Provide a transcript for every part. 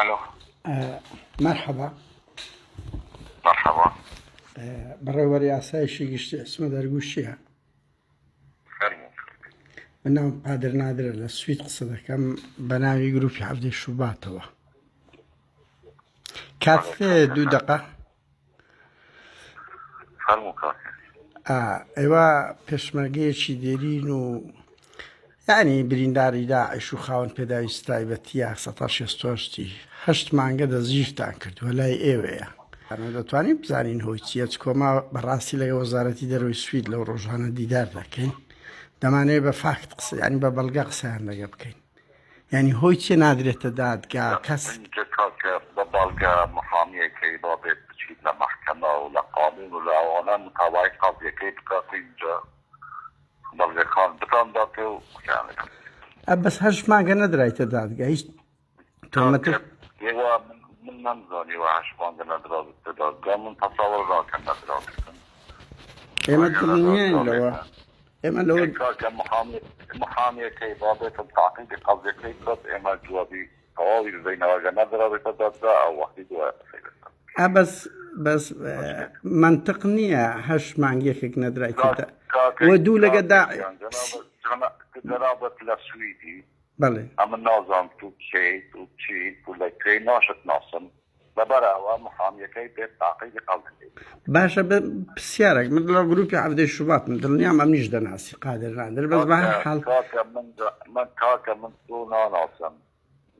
الو. مرحبا. مرحبا. بڕێوەری ئاسایشی گشتی ئەسمە دەرگوشیە. فرمو. من ناوم قادر نادرە لە سوید قسە دەکەم بە ناوی گروپی هەفتەی شوباتەوە. کاتێ 2 دقە. فرمو کاکە. ئێوە پێشمەرگەیەکی دێرین و یعنی برینداری داعش و خاوەن پێداویست تایبەتیە 1960 8 مانگە دەزیفتان کردووە لای ئێوەیە. دەتوانین بزانین هۆی چیە کۆما بەڕاستی لەگە وەزارەتی دەرەوەی سوید لەو ڕۆژانە دیدار دەکەین دەمانەوێت بە فاکت قسە ینی بە بەڵگە قسەیان لەگە بکەین ینی هۆی چێ نادرێتە دادگا کەس کاکە بە بەڵگە محامیەکەی با بێت بچیت لە مەحکەمە و لە قانون و لە ئەوانە متاوای قاضیەکەی بکات اینجا بەڵگەکان بتانداتێ و قیانەکە بەس 8 مانگە نەدرایتە دادگا هیچ تۆمەتر ئێوە من نەمزانی و 8 مانگە نەدراوێتە دادگا من تەسەوڕ ناکەم نەدراوێتن ئێمە دڵنیاین لەوە ئێمە لەوە کاکە محامیەکەی با بێتم تاقیدی قاضیەکەی بکات ئێمە جوابی تەواوی بزەینەوەگە نەدراوێتە دادگا ئەو وەختی دوایە بەس منطق نییە 8 مانگێکێک نەدرایتە وە دوو لەگە جەنابەت لە سویدی بەڵێ ئەمە نازانم تو کێیت و چیت و لە کوێی ناشت ناسم لەبەرەوە محامیەکەی بێت تاقیدی قاضیەکەی باشە بە پرسیارێک من لە گروپی هەفتەی شوباتم دڵنیام ئەم نیش دەناسی قادر نادر بەس بە هەر حاڵ کاکە من تۆ ناناسم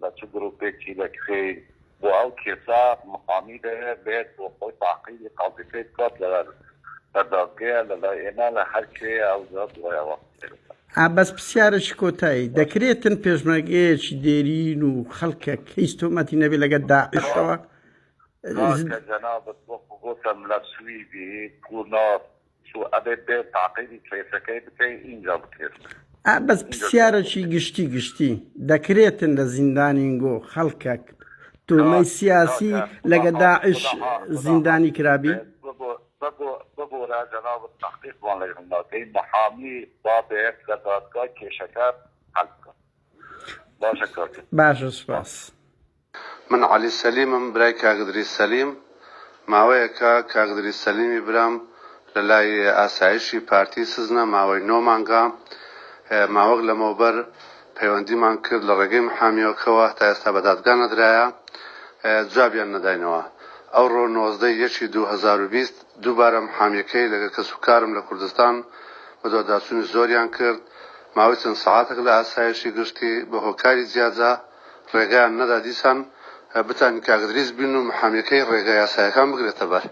لە چ گروپێکی لە کوێی بۆ ئەو کێسا محامی دەوێت بێت بۆ خۆی تاقیدی قاضیەکەی بکات لە دادگایە لەلای ئێمە لە هەر کوێیە ئەو زات دوایەوە بەس پرسیارێکی کۆتایی دەکرێتن پێشمەرگەیەکی دێرین و خەڵکێک هیچ تۆمەتی نەبێت لەگە داعشەوە جەنابەت وەکو گۆتم لە سویدی کوونار ئەبێت بێت تاقیدی کێسەکەی بکەی اینجا بکرێت بەس پرسیارێکی گشتی دەکرێتن لە زیندانینگۆ خەڵکێک تۆمەی سیاسی لەگە داعش زیندانی کرابی ببۆرە جەنابەت تەحقیقمان لەگەڵناکەی محامی با بێت لە دادگای کێشەکە حەل بکات باشە کاکە باشە سوپاس من عەلی سەلیمم برای کاگدری سەلیم ماوەیەکە کاگدری سەلیمی برام لە لای ئاسایشی پارتی سزنە ماوەی 9 مانگا ماوەک لەمەوبەر پەیوەندیمان کرد لە ڕێگەی محامیەکەوە تا ئێستا بە دادگا نەدرایە جوابیان نەداینەوە ئەوڕۆ 19/1/2020 دووبارە محامیەکەی لەگە کەسوکارم لە کوردستان بە دۆداچوونی زۆریان کرد ماوەی چەند سەعاتێک لە ئاسایشی گشتی بە هۆکاری جیاجا ڕێگەیان نەدا دیسان بتانی کاگدریز بین و محامیەکەی ڕێگای یاسایەکان بگرێتە بەر